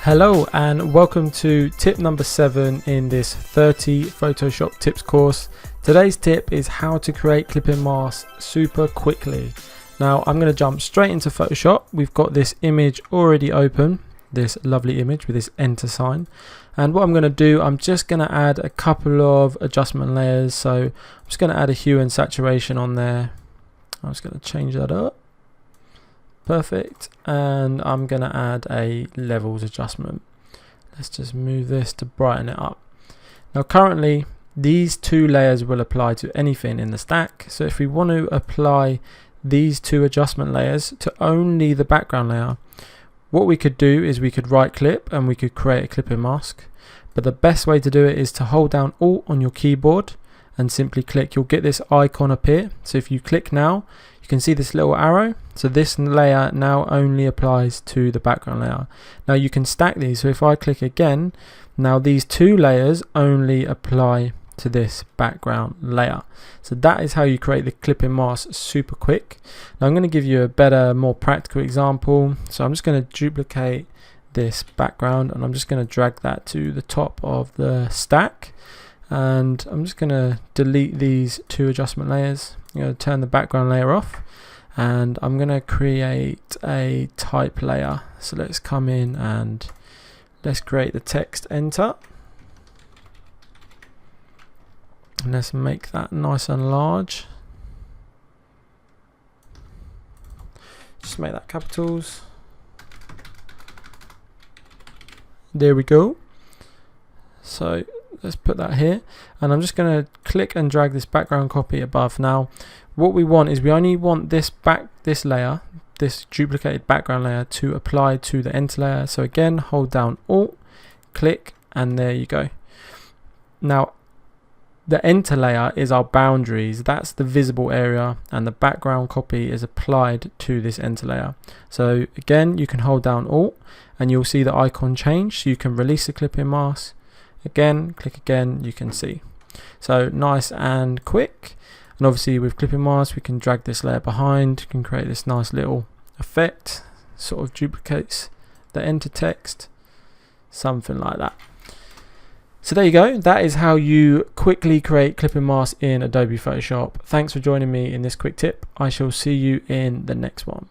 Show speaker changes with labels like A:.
A: Hello and welcome to tip number 7 in this 30 Photoshop tips course. Today's tip is how to create clipping masks super quickly. Now I'm going to jump straight into Photoshop. We've got this image already open, this lovely image with this enter sign. And what I'm going to do, I'm just going to add a couple of adjustment layers. So I'm just going to add a hue and saturation on there. I'm just going to change that up. Perfect. And I'm going to add a levels adjustment. Let's just move this to brighten it up. Now currently these two layers will apply to anything in the stack. So if we want to apply these two adjustment layers to only the background layer, what we could do is we could right click and we could create a clipping mask. But the best way to do it is to hold down Alt on your keyboard and simply click. You'll get this icon appear. So if you click now, you can see this little arrow. So this layer now only applies to the background layer. Now you can stack these. So if I click again, now these two layers only apply to this background layer. So that is how you create the clipping mask super quick. Now I'm going to give you a better, more practical example. So I'm just going to duplicate this background and I'm just going to drag that to the top of the stack. And I'm just going to delete these two adjustment layers. I'm going to turn the background layer off and I'm going to create a type layer. So let's come in and let's create the text enter. And let's make that nice and large. Just make that capitals. There we go. So let's put that here, and I'm just going to click and drag this background copy above. Now what we want is we only want this layer, this duplicated background layer, to apply to the enter layer. So again, hold down Alt, click, and there you go. Now the enter layer is our boundaries, that's the visible area, and the background copy is applied to this enter layer. So again, you can hold down Alt and you'll see the icon change. So you can release the clipping mask. Again, click again, you can see. So nice and quick. And obviously with clipping mask, we can drag this layer behind. You can create this nice little effect, sort of duplicates the enter text, something like that. So there you go. That is how you quickly create clipping masks in Adobe Photoshop. Thanks for joining me in this quick tip. I shall see you in the next one.